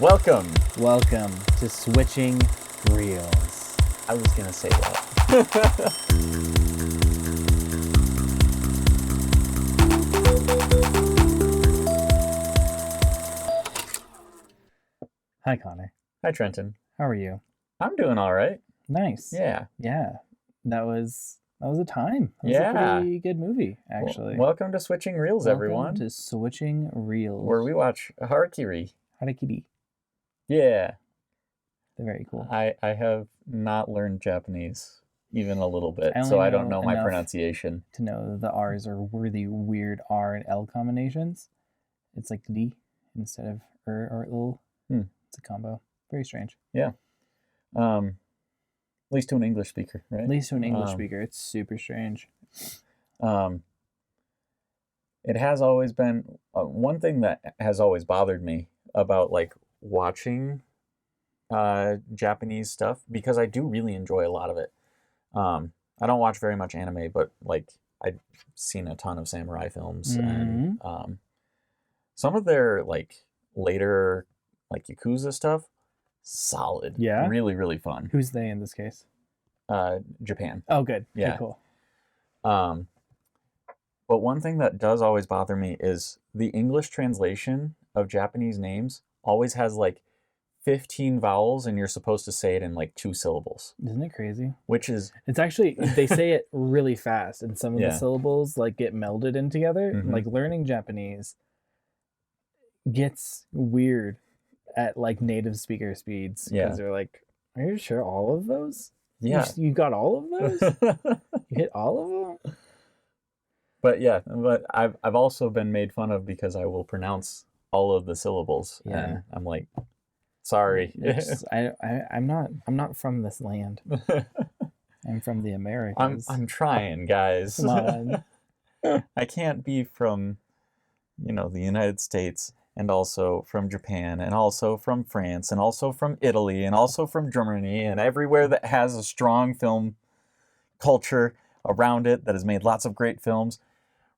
Welcome. Welcome to Switching Reels. I was going to say that. Hi, Connor. Hi, Trenton. How are you? I'm doing all right. Nice. Yeah. Yeah. That was a time. It was Yeah. a pretty good movie, actually. Welcome to Switching Reels, everyone. Welcome to Switching Reels. Where we watch Harakiri. Harakiri. Yeah. They're very cool. I have not learned Japanese even a little bit, I only so I don't know know my enough pronunciation. To know the R's are really weird R and L combinations. It's like D instead of or L. It's a combo. Very strange. Yeah. At least to an English speaker, right? At least to an English speaker. It's super strange. It has always been one thing that has always bothered me about like watching Japanese stuff, because I do really enjoy a lot of it. I don't watch very much anime, but like I've seen a ton of samurai films, and some of their like later like Yakuza stuff, solid. Yeah. Really, really fun. Who's they in this case? Japan. Oh, good. Yeah. Okay, cool. But one thing that does always bother me is the English translation of Japanese names always has like 15 vowels, and you're supposed to say it in like 2 syllables. Isn't it crazy? Which is... It's actually, they say it really fast, and some of Yeah. the syllables like get melded in together. Mhm. Like learning Japanese gets weird at like native speaker speeds. Yeah. Because they're like, are you sure all of those? Yeah. You got all of those? You hit all of them? But I've also been made fun of because I will pronounce all of the syllables. Yeah. And I'm like, sorry. I'm not from this land. I'm from the Americas. I'm trying, guys. Come on. I can't be from, the United States, and also from Japan, and also from France, and also from Italy, and also from Germany, and everywhere that has a strong film culture around it that has made lots of great films.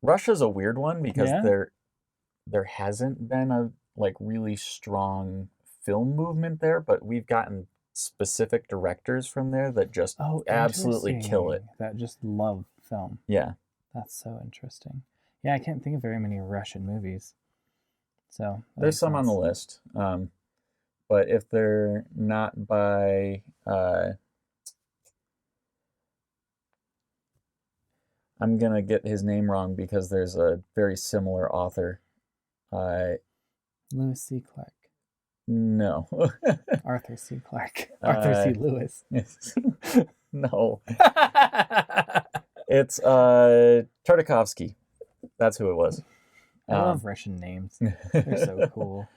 Russia's a weird one because Yeah? there hasn't been a like really strong film movement there, but we've gotten specific directors from there that just absolutely kill it. Interesting. That just love film. Yeah. That's so interesting. Yeah, I can't think of very many Russian movies. So that There's makes some on the sense. list. But if they're not by I'm gonna get his name wrong because there's a very similar author. Lewis C. Clark. No. Arthur C. Clarke. Arthur C. Lewis. No. It's Tartakovsky. That's who it was. I love Russian names. They're so cool.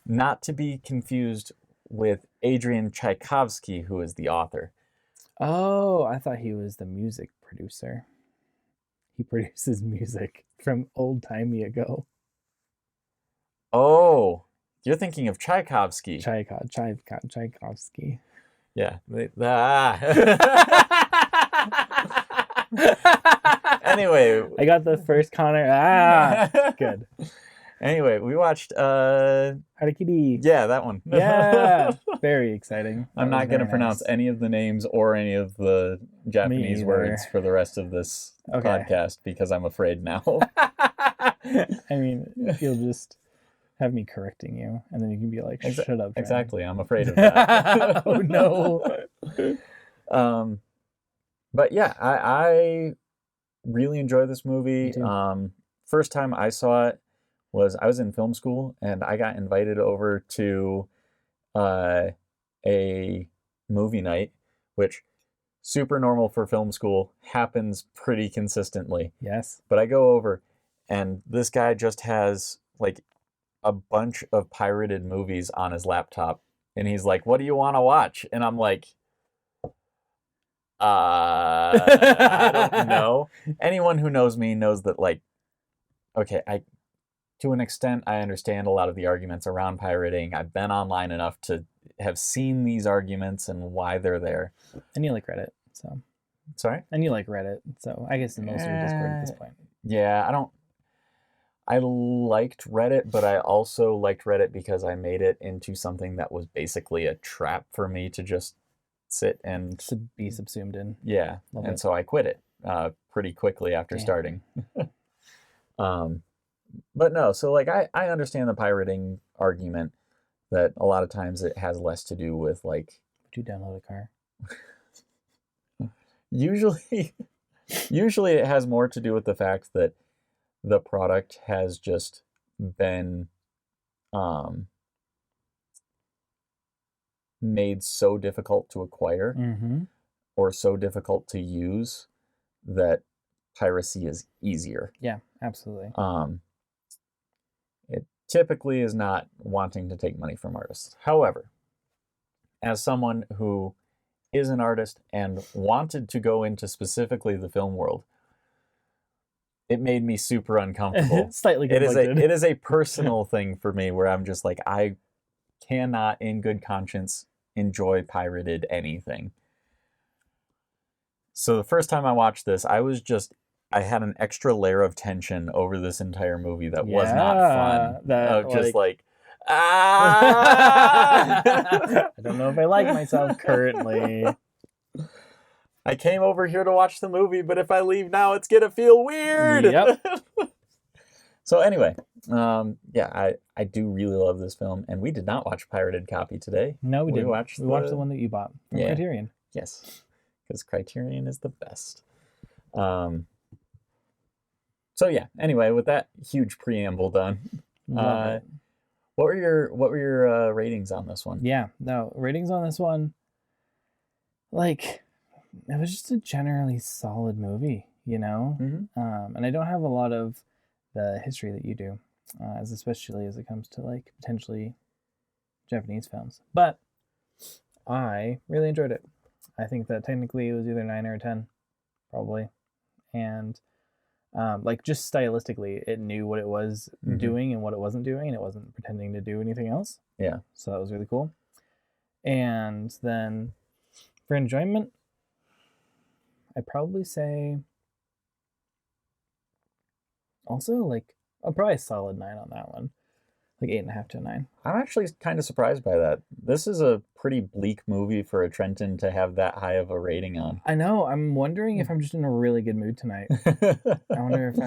Not to be confused with Adrian Tchaikovsky, who is the author. Oh, I thought he was the music producer. He produces music from old-timey ago. Oh, you're thinking of Tchaikovsky. Tchaikovsky. Yeah. Anyway. I got the first Connor. Good. Anyway, we watched Harakiri. Yeah, that one. Yeah. Very exciting. I'm not going to pronounce any of the names or any of the Japanese words for the rest of this podcast because I'm afraid now. I mean, you'll just have me correcting you, and then you can be like, shut up. Trent. Exactly. I'm afraid of that. Oh, no. But yeah, I really enjoy this movie. Me too. First time I saw it was I was in film school, and I got invited over to a movie night, which super normal for film school, happens pretty consistently. Yes. But I go over, and this guy just has like a bunch of pirated movies on his laptop, and he's like, "What do you want to watch?" And I'm like, I don't know. Anyone who knows me knows that, like, okay, to an extent, I understand a lot of the arguments around pirating. I've been online enough to have seen these arguments and why they're there. And you like Reddit, so. Sorry? And you like Reddit, so I guess the most of your Discord at this point. Yeah, I liked Reddit, but I also liked Reddit because I made it into something that was basically a trap for me to just sit and To be subsumed in. yeah. Love And it. so I quit it pretty quickly after Damn. starting. But no, so like I understand the pirating argument that a lot of times it has less to do with like Would you download a car? usually usually it has more to do with the fact that the product has just been made so difficult to acquire Mm-hmm. or so difficult to use that piracy is easier. Yeah, absolutely. It typically is not wanting to take money from artists. However, as someone who is an artist and wanted to go into specifically the film world, it made me super uncomfortable. Slightly conflicted. It is a personal thing for me where I'm just like, I cannot in good conscience enjoy pirated anything. So the first time I watched this, I had an extra layer of tension over this entire movie that was not fun. That just like I don't know if I like myself currently. I came over here to watch the movie, but if I leave now, it's gonna feel weird. Yep. So anyway, yeah, I do really love this film, and we did not watch a pirated copy today. No, we didn't. watched the one that you bought from Yeah. Criterion. Yes, because Criterion is the best. So yeah. Anyway, with that huge preamble done, Love it. what were your ratings on this one? Yeah, no, ratings on this one, like, it was just a generally solid movie, you know? Mm-hmm. And I don't have a lot of the history that you do, especially as it comes to, like, potentially Japanese films. But I really enjoyed it. I think that technically it was either 9 or 10, probably. And, like, just stylistically, it knew what it was doing and what it wasn't doing, and it wasn't pretending to do anything else. Yeah. So that was really cool. And then for enjoyment, I'd probably say also, like, probably a solid 9 on that one. Like 8.5 to a 9. I'm actually kind of surprised by that. This is a pretty bleak movie for a Trenton to have that high of a rating on. I know. I'm wondering if I'm just in a really good mood tonight. I wonder if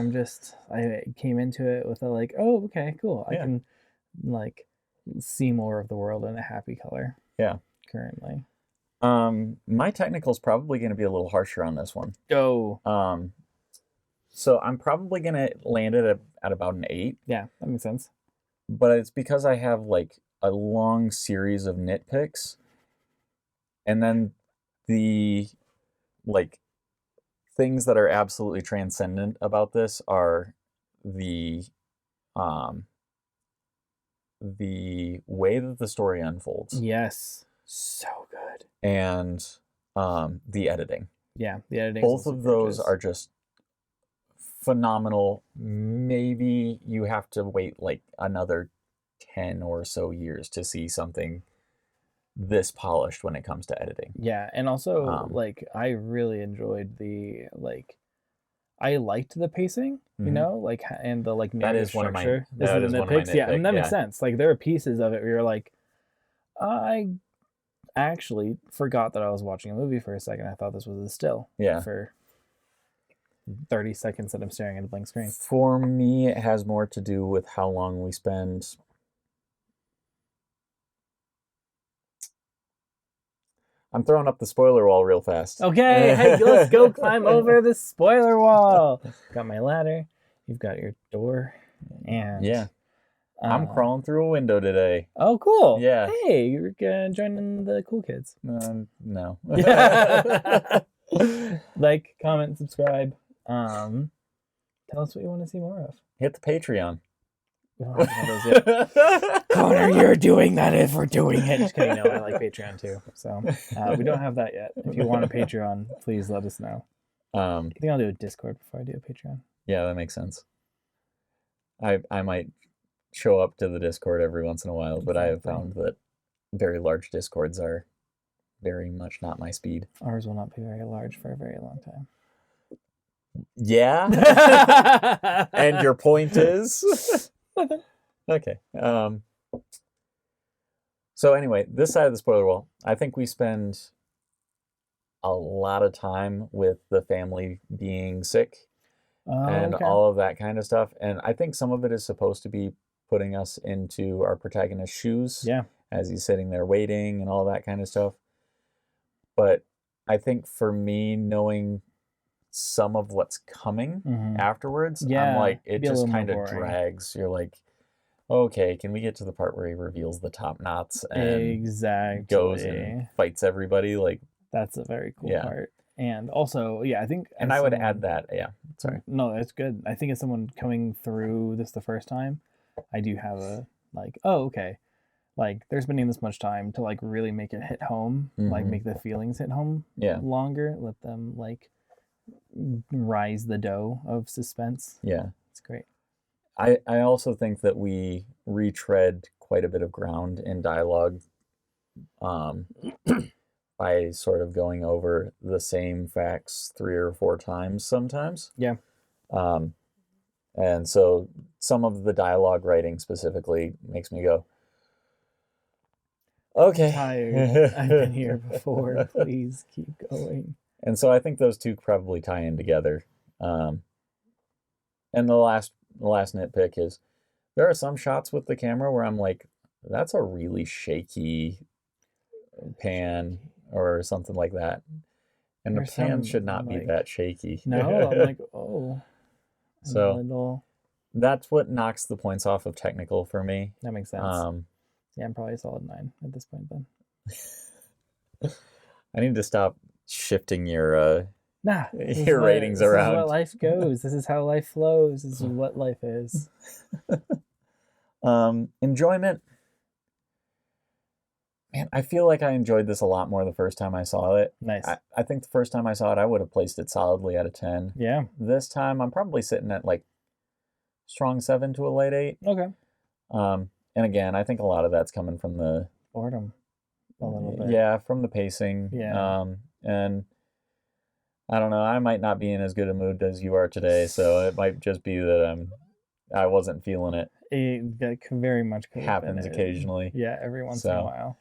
I came into it with a like, oh, okay, cool. Yeah. I can like see more of the world in a happy color. Yeah. Currently. My technical is probably going to be a little harsher on this one. Go. So I'm probably going to land it at about an 8. Yeah, that makes sense. But it's because I have like a long series of nitpicks, and then the like things that are absolutely transcendent about this are the way that the story unfolds. Yes. So good. And the editing. Yeah, the editing. Both of those are just phenomenal. Maybe you have to wait like another 10 or so years to see something this polished when it comes to editing. Yeah, and also like I really enjoyed I liked the pacing, you know, like, and the like narrative structure. That is one of my nitpicks. Yeah, and that makes sense. Like there are pieces of it where you're like, I actually forgot that I was watching a movie for a second. I thought this was a still. Yeah. For 30 seconds that I'm staring at a blank screen. For me, it has more to do with how long we spend. I'm throwing up the spoiler wall real fast. Okay, hey, let's go climb over the spoiler wall. Got my ladder. You've got your door. And yeah. I'm crawling through a window today. Oh, cool. Yeah. Hey, you're joining the cool kids. No. Like, comment, subscribe. Tell us what you want to see more of. Hit the Patreon. We don't have those yet. Connor, you're doing that if we're doing it. Just kidding. No, I like Patreon too. So we don't have that yet. If you want a Patreon, please let us know. I think I'll do a Discord before I do a Patreon. Yeah, that makes sense. I might show up to the Discord every once in a while, but I have found that very large Discords are very much not my speed. Ours will not be very large for a very long time. Yeah. And your point is? Okay. So anyway, this side of the spoiler wall, I think we spend a lot of time with the family being sick and Okay. all of that kind of stuff. And I think some of it is supposed to be putting us into our protagonist's shoes Yeah. as he's sitting there waiting and all that kind of stuff. But I think for me, knowing some of what's coming afterwards, I'm Yeah, like, it be a just little more kind of boring. drags. You're like, okay, can we get to the part where he reveals the top knots and Exactly. goes and fights everybody? Like, That's a very cool Yeah. part. And also, yeah, I think. and as I would someone- add that. Yeah, sorry. No, that's good. I think as someone coming through this the first time, I do have a like, oh, okay. Like, they're spending this much time to like really make it hit home, like Mhm. make the feelings hit home Yeah, longer, let them like rise the dough of suspense. yeah. It's great. I also think that we retread quite a bit of ground in dialogue um, by sort of going over the same facts 3 or 4 times sometimes. Yeah. And so some of the dialogue writing specifically makes me go, okay. Tired. I've been here before. Please keep going. And so I think those two probably tie in together. And the last nitpick is there are some shots with the camera where I'm like, that's a really shaky pan or something like that. And There's the pan some, should not be like- that shaky. No, I'm like, oh. a So little. that's what knocks the points off of technical for me. That makes sense. Yeah, I'm probably a solid 9 at this point then. I need to stop shifting your Nah, this is your what- ratings this around. This is what life goes. This is how life flows. This is what life is. Enjoyment. Man, I feel like I enjoyed this a lot more the first time I saw it. Nice. I think the first time I saw it, I would have placed it solidly out of 10. Yeah. This time, I'm probably sitting at like strong 7 to a light 8. Okay. And again, I think a lot of that's coming from the Boredom. A little bit. yeah, from the pacing. Yeah. And I don't know, I might not be in as good a mood as you are today, so it might just be that I wasn't feeling it. That very much could have been Happens it. occasionally. Yeah, every once in a So- while.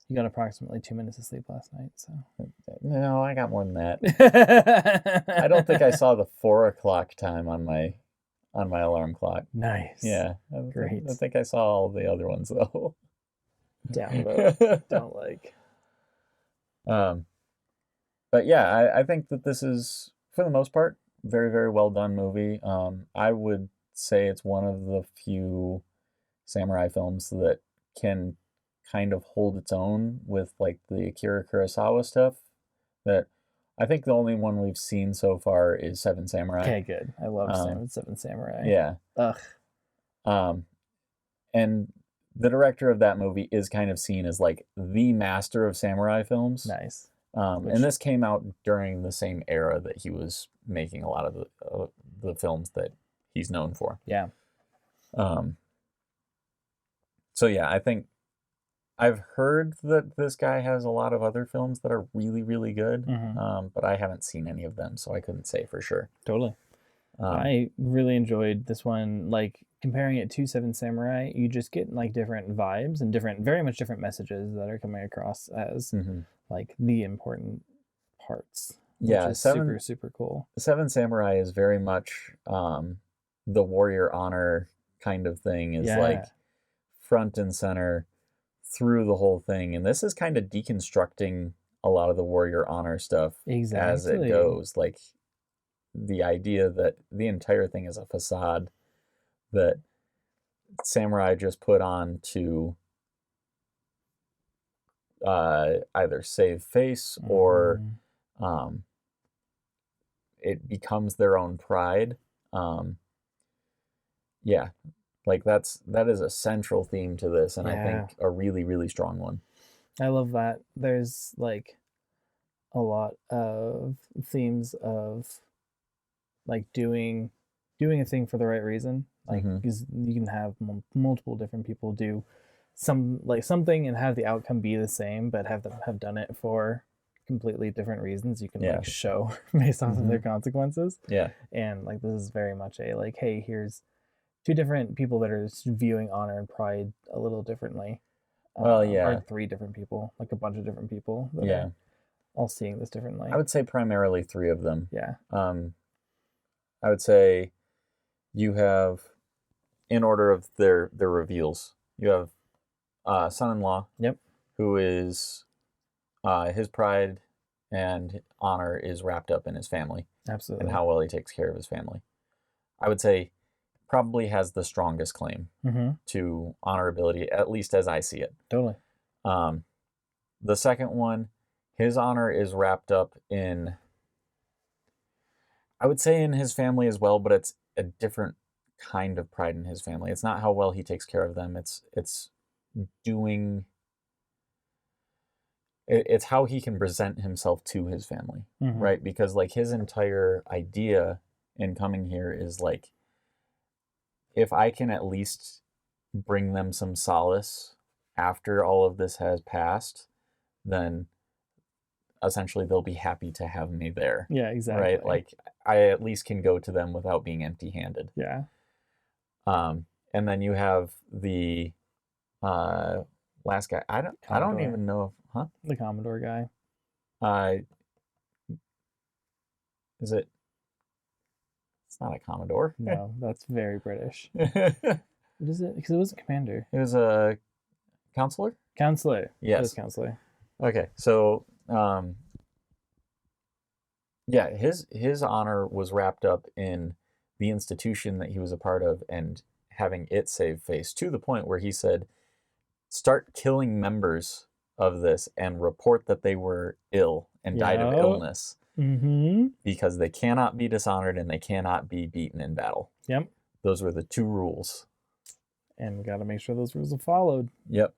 You got approximately 2 minutes of sleep last night, so. No, I got more than that. I don't think I saw the 4 o'clock time on my alarm clock. Nice. Yeah, Great. I think I saw all the other ones though. Downvote. Don't like. But yeah, I think that this is, for the most part, very, very well done movie. I would say it's one of the few samurai films that can kind of hold its own with like the Akira Kurosawa stuff. That I think the only one we've seen so far is Seven Samurai. Okay, good. I love Seven Samurai. Yeah. Ugh. And the director of that movie is kind of seen as like the master of samurai films. Nice. And this came out during the same era that he was making a lot of the films that he's known for. Yeah. So yeah, I think I've heard that this guy has a lot of other films that are really, really good, but I haven't seen any of them, so I couldn't say for sure. Totally. I really enjoyed this one. Like, comparing it to Seven Samurai, you just get like different vibes and very much different messages that are coming across as like the important parts. Yeah, which is super, super cool. Seven Samurai is very much the warrior honor kind of thing, is like front and center through the whole thing. And this is kind of deconstructing a lot of the warrior honor stuff as it goes. Like the idea that the entire thing is a facade that samurai just put on to either save face or it becomes their own pride. Yeah, like that is a central theme to this, and I think a really, really strong one. I love that. There's like a lot of themes of like doing a thing for the right reason. Like, because you can have multiple different people do something and have the outcome be the same, but have them have done it for completely different reasons you can Yeah. like show based off of their consequences. Yeah. And like this is very much a like, hey, here's two different people that are viewing honor and pride a little differently. Well, yeah. Or three different people, like a bunch of different people that Yeah. are all seeing this differently. I would say primarily three of them. Yeah. I would say you have, in order of their reveals, you have son-in-law. Yep. Who is his pride and honor is wrapped up in his family. Absolutely. And how well he takes care of his family. I would say probably has the strongest claim to honorability, at least as I see it. Totally. The second one, his honor is wrapped up in, I would say in his family as well, but it's a different kind of pride in his family. It's not how well he takes care of them. It's doing, it's how he can present himself to his family, right? Because like his entire idea in coming here is like, if I can at least bring them some solace after all of this has passed, then essentially they'll be happy to have me there. Yeah, exactly. Right? Like I at least can go to them without being empty-handed. Yeah. And then you have the last guy. I don't even know if the Commodore guy. Is it? It's not a Commodore. No, that's very British. What is it? Because it wasn't Commander. It was a counselor. Counselor. Yes. It was counselor. Okay, so yeah, his honor was wrapped up in the institution that he was a part of and having it save face, to the point where he said, start killing members of this and report that they were ill and died of illness. Because they cannot be dishonored and they cannot be beaten in battle. Yep. Those were the two rules. And we got to make sure those rules are followed. Yep.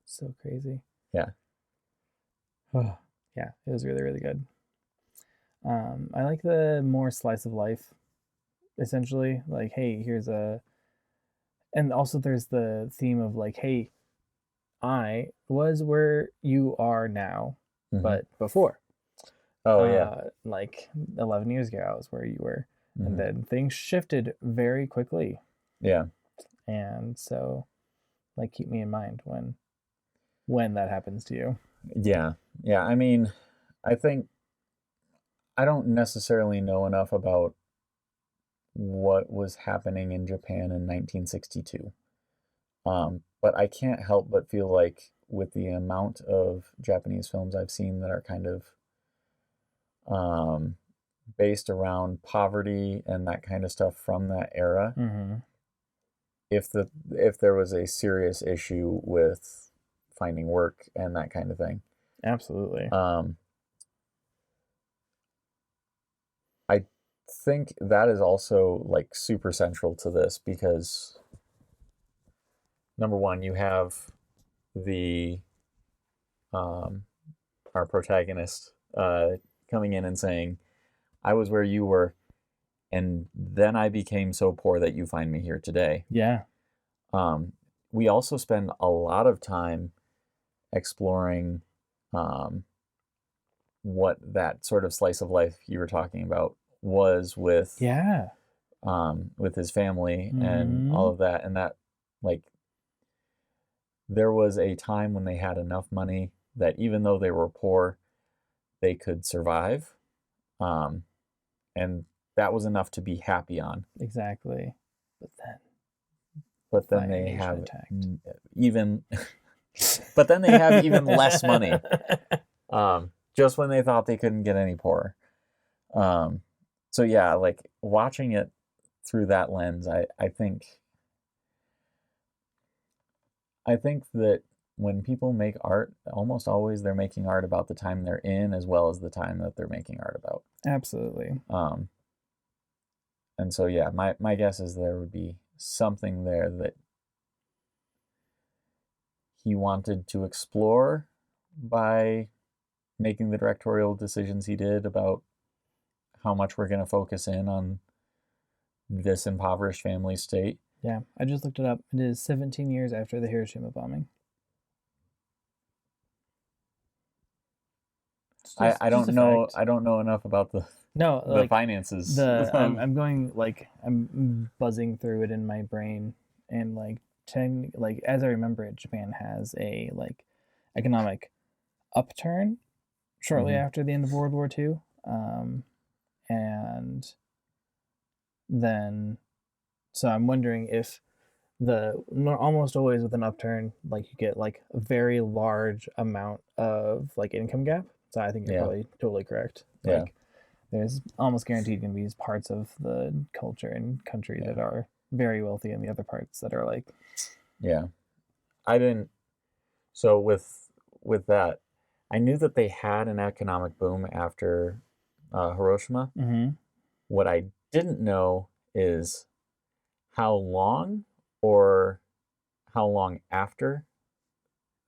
So crazy. Yeah. Yeah, it was really, really good. I like the more slice of life, essentially. Like, hey, here's a... And also there's the theme of like, hey, I was where you are now, but before. Oh, yeah. Like 11 years ago, I was where you were. And then things shifted very quickly. Yeah. And so, like, keep me in mind when that happens to you. Yeah. Yeah. I mean, I think I don't necessarily know enough about what was happening in Japan in 1962. But I can't help but feel like with the amount of Japanese films I've seen that are kind of based around poverty and that kind of stuff from that era, if there was a serious issue with finding work and that kind of thing. Absolutely. I think that is also like super central to this because number one, you have the our protagonist coming in and saying, I was where you were, and then I became so poor that you find me here today. Yeah. We also spend a lot of time exploring what that sort of slice of life you were talking about was with his family and all of that, and that like there was a time when they had enough money that even though they were poor, they could survive. And that was enough to be happy on. Exactly. But then they have even but then they have even less money. Just when they thought they couldn't get any poorer. So yeah, like watching it through that lens, I think that when people make art, almost always they're making art about the time they're in as well as the time that they're making art about. Absolutely. And so yeah, my guess is there would be something there that he wanted to explore by making the directorial decisions he did about how much we're going to focus in on this impoverished family state. Yeah, I just looked it up. It is 17 years after the Hiroshima bombing. I don't know. I don't know enough about the finances. I'm going I'm buzzing through it in my brain, and as I remember it, Japan has a economic upturn shortly after the end of World War II, and then so I'm wondering if almost always with an upturn, you get a very large amount of income gap. So I think you're probably totally correct. There's almost guaranteed going to be parts of the culture and country that are very wealthy, and the other parts that are I didn't. So with that, I knew that they had an economic boom after Hiroshima. Mm-hmm. What I didn't know is how long or how long after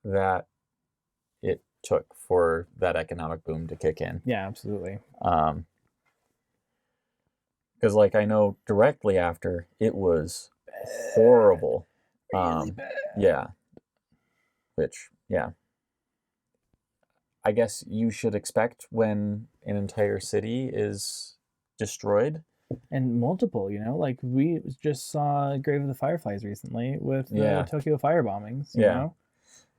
that it took for that economic boom to kick in. Yeah, absolutely. Because I know directly after it was horrible. Really bad. Yeah. Which, I guess you should expect when an entire city is destroyed. And multiple, we just saw Grave of the Fireflies recently with the Tokyo fire bombings, you know?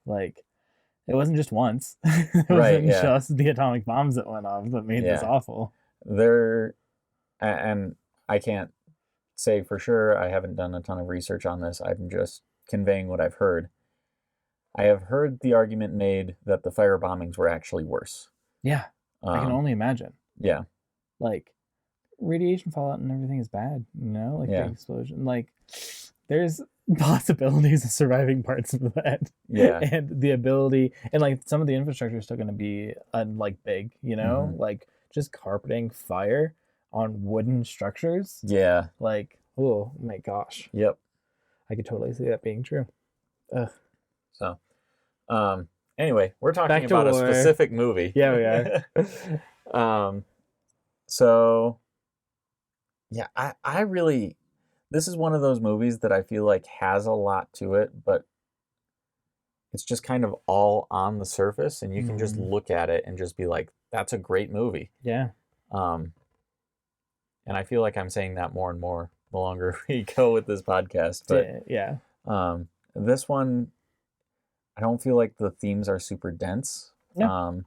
It wasn't just once. It wasn't just the atomic bombs that went off that made this awful. And I can't say for sure, I haven't done a ton of research on this. I'm just conveying what I've heard. I have heard the argument made that the fire bombings were actually worse. Yeah, I can only imagine. Yeah. Radiation fallout and everything is bad, the explosion. There's possibilities of surviving parts of that. Yeah. And the ability, and some of the infrastructure is still going to be big, just carpeting fire on wooden structures. Yeah. Oh my gosh. Yep. I could totally see that being true. Ugh. So, anyway, we're talking about a specific movie. Yeah, we are. So, yeah, I really, this is one of those movies that I feel has a lot to it, but it's just kind of all on the surface, and you can just look at it and just be like, that's a great movie. Yeah. And I feel like I'm saying that more and more the longer we go with this podcast. But yeah. This one, I don't feel like the themes are super dense. No.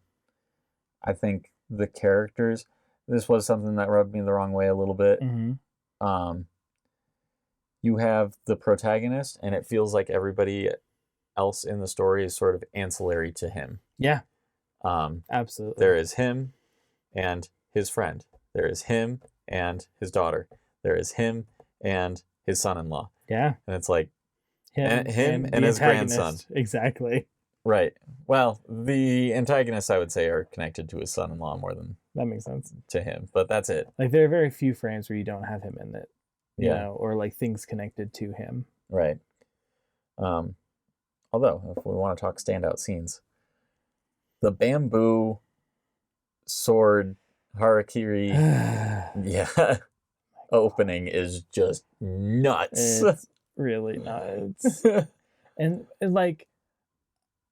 I think the characters, this was something that rubbed me the wrong way a little bit. Mm-hmm. You have the protagonist, and it feels like everybody else in the story is sort of ancillary to him. Yeah. Absolutely. There is him and his friend. There is him and his daughter. There is him and his son-in-law. Yeah. And it's him and his grandson. Exactly. Right. Well, the antagonists, I would say, are connected to his son-in-law more than that makes sense to him, but that's it. There are very few frames where you don't have him in it, you know, or things connected to him. Right. Although, if we want to talk standout scenes, the bamboo sword Harakiri, opening is just nuts. It's really nuts. And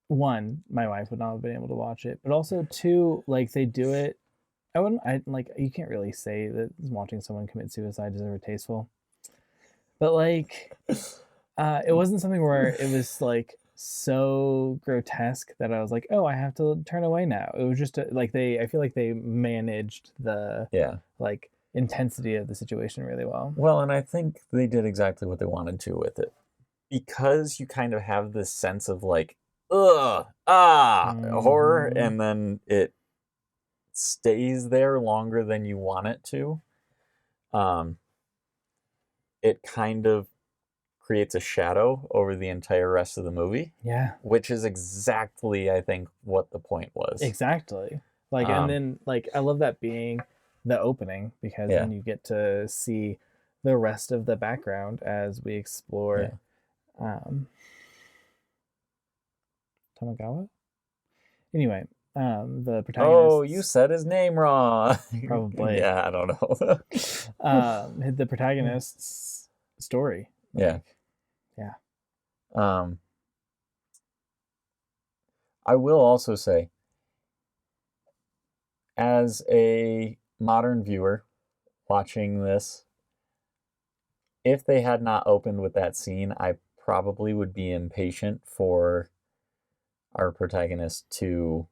one, my wife would not have been able to watch it, but also two, they do it. You can't really say that watching someone commit suicide is ever tasteful, but it wasn't something where it was so grotesque that I was like, oh, I have to turn away now. It was just I feel like they managed the intensity of the situation really well. Well, and I think they did exactly what they wanted to with it, because you kind of have this sense of horror, and then it stays there longer than you want it to. It kind of creates a shadow over the entire rest of the movie. Yeah. Which is exactly, I think, what the point was. Exactly. And then I love that being the opening, because then you get to see the rest of the background as we explore Tamagawa? Anyway, the protagonist. Oh, you said his name wrong. Probably. Yeah, I don't know. The protagonist's story. Yeah. Yeah. I will also say, as a modern viewer watching this, if they had not opened with that scene, I probably would be impatient for our protagonist to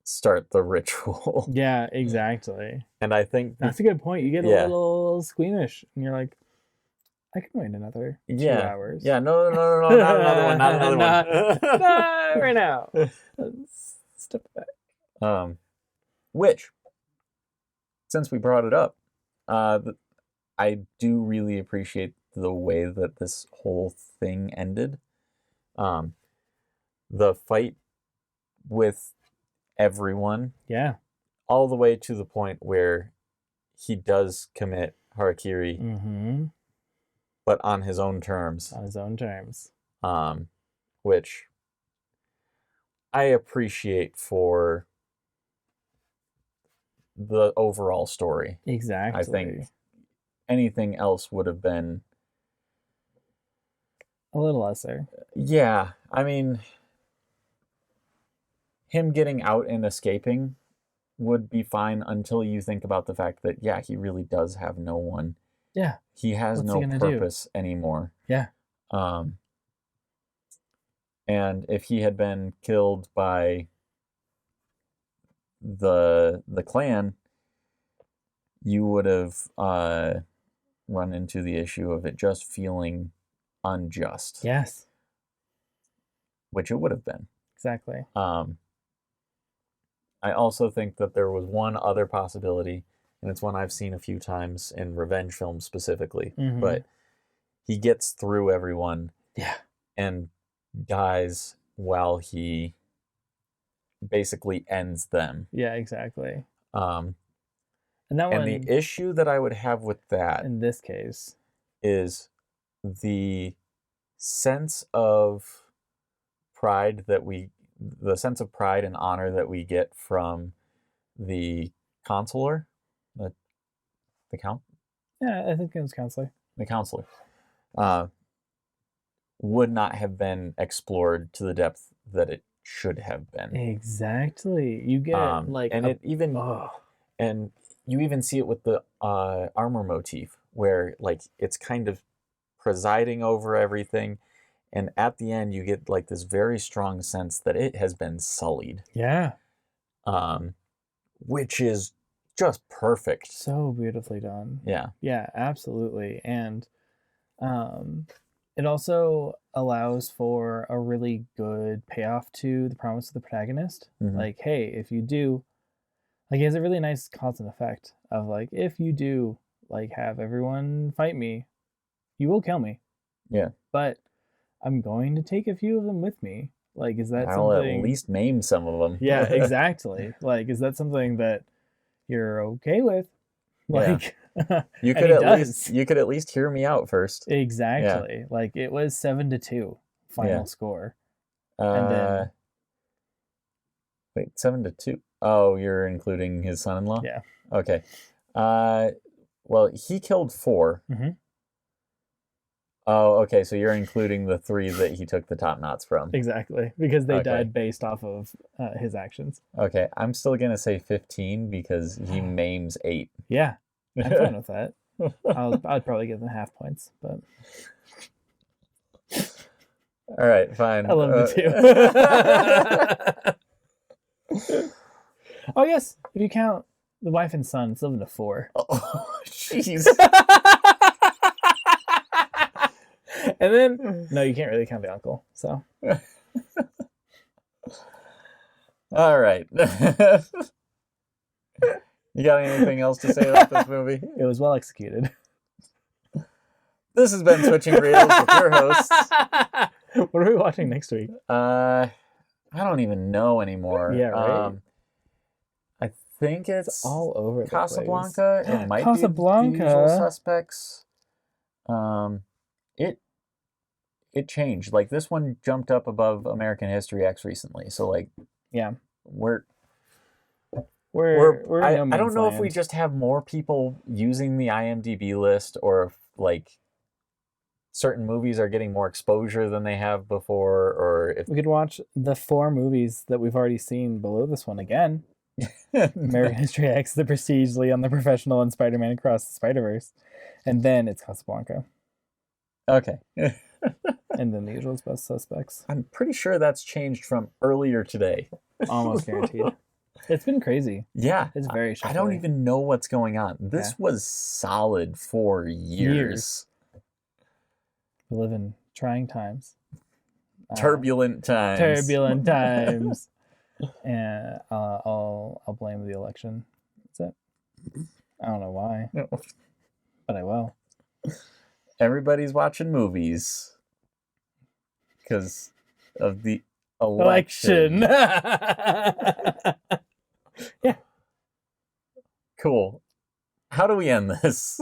start the ritual. Yeah, exactly. And I think That's a good point. You get a little squeamish, and you're like, I can wait another 2 hours. Yeah, no, not another one, not another one. Not right now. Let's step back. Which, since we brought it up, I do really appreciate the way that this whole thing ended. The fight with everyone. Yeah. All the way to the point where he does commit Harakiri, Mm-hmm. but on his own terms. On his own terms. Which I appreciate for the overall story. Exactly. I think anything else would have been a little lesser. Yeah, I mean, him getting out and escaping would be fine until you think about the fact that, yeah, he really does have no one. Yeah. He has no purpose anymore. Yeah. And if he had been killed by the clan, you would have run into the issue of it just feeling unjust. Yes. Which it would have been. Exactly. I also think that there was one other possibility, and it's one I've seen a few times in revenge films specifically, but he gets through everyone and dies while he basically ends them. Yeah, exactly. And the issue that I would have with that in this case is the sense of pride and honor that we get from the counselor, the count. Yeah, I think it was counselor. The counselor would not have been explored to the depth that it should have been. Exactly. You get and you even see it with the armor motif, where like it's kind of presiding over everything. And at the end, you get like this very strong sense that it has been sullied. Yeah. Which is just perfect. So beautifully done. Yeah. Yeah, absolutely. And it also allows for a really good payoff to the promise of the protagonist. Like, hey, if you do, like, it has a really nice cause and effect of like, if you do like have everyone fight me, you will kill me. Yeah. But I'm going to take a few of them with me. Like, is that I'll something... at least maim some of them. Yeah, exactly. Like, is that something that you're okay with? Like, you could at least hear me out first. Exactly. Yeah. Like, it was 7-2 final score. And then... Wait, 7-2. Oh, you're including his son-in-law? Yeah. Okay. Well, he killed 4. Oh, okay, so you're including the 3 that he took the top knots from. Exactly, because they died based off of his actions. Okay, I'm still going to say 15 because he maims 8. Yeah, I'm fine with that. I'd probably give them half points, but... All right, fine. I love the 2. Oh, yes, if you count the wife and son, it's 11-4. Oh, jeez. And then, no, you can't really count the uncle, so. All right. You got anything else to say about this movie? It was well executed. This has been Switching Reels with your hosts. What are we watching next week? I don't even know anymore. Yeah, right. I think it's all over the Casablanca. Place. It might Casablanca. be The Usual Suspects. It changed. Like, this one jumped up above American History X recently. So, like, yeah, we're I don't know if we just have more people using the IMDb list, or if like certain movies are getting more exposure than they have before, or if we could watch the 4 movies that we've already seen below this one again. American History X, The Prestige, Leon the Professional, and Spider-Man Across the Spider-Verse. And then it's Casablanca. Okay. And then The Usual Suspects. I'm pretty sure that's changed from earlier today. Almost guaranteed. It's been crazy. Yeah. It's very I don't even know what's going on. This was solid for years. We live in trying times. Turbulent times. Turbulent times. And I'll blame the election. That's it. I don't know why, but I will. Everybody's watching movies because of the election. Yeah. Cool. How do we end this?